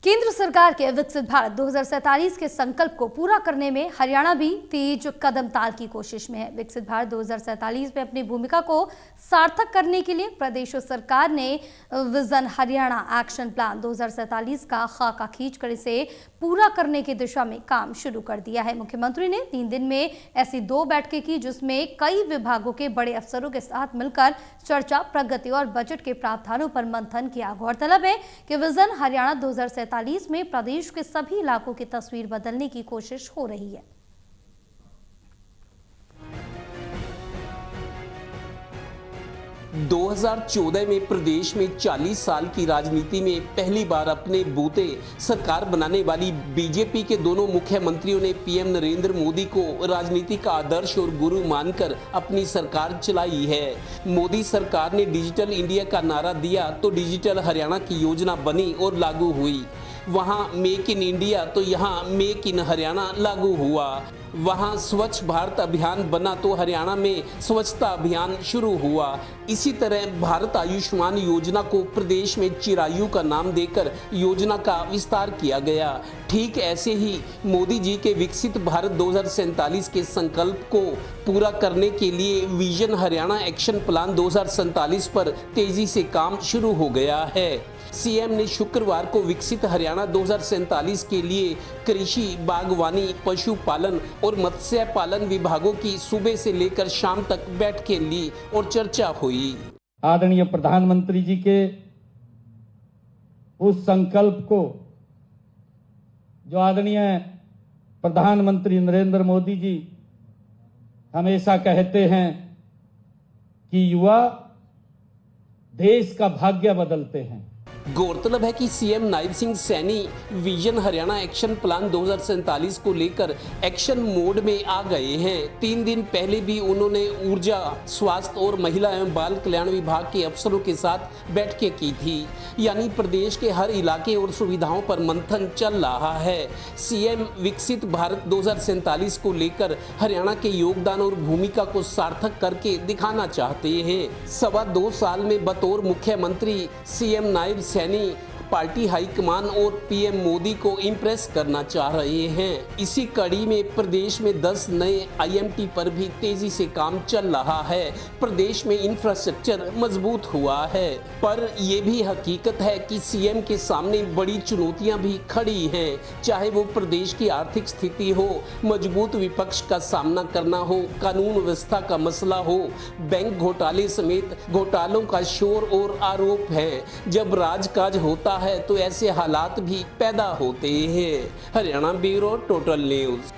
केंद्र सरकार के विकसित भारत 2047 के संकल्प को पूरा करने में हरियाणा भी तेज कदम ताल की कोशिश में है। विकसित भारत 2047 में अपनी भूमिका को सार्थक करने के लिए प्रदेश सरकार ने विजन हरियाणा एक्शन प्लान 2047 का खाका खींचकर इसे पूरा करने की दिशा में काम शुरू कर दिया है। मुख्यमंत्री ने 3 दिन में ऐसी 2 बैठकें की जिसमें कई विभागों के बड़े अफसरों के साथ मिलकर चर्चा, प्रगति और बजट के प्रावधानों पर मंथन किया। गौरतलब है कि विजन हरियाणा 2047 में प्रदेश के सभी इलाकों की तस्वीर बदलने की कोशिश हो रही है। 2014 में प्रदेश में 40 साल की राजनीति में पहली बार अपने बूते सरकार बनाने वाली बीजेपी के दोनों मुख्यमंत्रियों ने पीएम नरेंद्र मोदी को राजनीति का आदर्श और गुरु मानकर अपनी सरकार चलाई है। मोदी सरकार ने डिजिटल इंडिया का नारा दिया तो डिजिटल हरियाणा की योजना बनी और लागू हुई। वहाँ मेक इन इंडिया तो यहाँ मेक इन हरियाणा लागू हुआ। वहाँ स्वच्छ भारत अभियान बना तो हरियाणा में स्वच्छता अभियान शुरू हुआ। इसी तरह भारत आयुष्मान योजना को प्रदेश में चिरायु का नाम देकर योजना का विस्तार किया गया। ठीक ऐसे ही मोदी जी के विकसित भारत 2047 के संकल्प को पूरा करने के लिए विजन हरियाणा एक्शन प्लान 2047 पर तेजी से काम शुरू हो गया है। सीएम ने शुक्रवार को विकसित हरियाणा 2047 के लिए कृषि, बागवानी, पशुपालन और मत्स्य पालन विभागों की सुबह से लेकर शाम तक बैठकें ली और चर्चा हुई। आदरणीय प्रधानमंत्री जी के उस संकल्प को जो आदरणीय प्रधानमंत्री नरेंद्र मोदी जी हमेशा कहते हैं कि युवा देश का भाग्य बदलते हैं। गौरतलब है कि CM Nayab Singh Saini vision Haryana action plan 2047 को लेकर एक्शन मोड में आ गए हैं। 3 दिन पहले भी उन्होंने ऊर्जा, स्वास्थ्य और महिला एवं बाल कल्याण विभाग के अफसरों के साथ बैठकें की थी। यानी प्रदेश के हर इलाके और सुविधाओं पर मंथन चल रहा है। सीएम विकसित भारत 2047 को लेकर हरियाणा के योगदान और भूमिका को सार्थक करके दिखाना चाहते हैं। 2.25 साल में बतौर मुख्यमंत्री CM Nayab Saini party high command और पीएम मोदी को इम्प्रेस करना चाह रहे हैं। इसी कड़ी में प्रदेश में 10 नए आईएमटी पर भी तेजी से काम चल रहा है। प्रदेश में इंफ्रास्ट्रक्चर मजबूत हुआ है, पर यह भी हकीकत है कि सीएम के सामने बड़ी चुनौतियां भी खड़ी हैं। चाहे वो प्रदेश की आर्थिक स्थिति हो, मजबूत विपक्ष का सामना करना हो, कानून व्यवस्था का मसला हो, बैंक घोटाले समेत घोटालों का शोर और आरोप है। जब राजकाज होता है तो ऐसे हालात भी पैदा होते हैं। Haryana bureau, total news.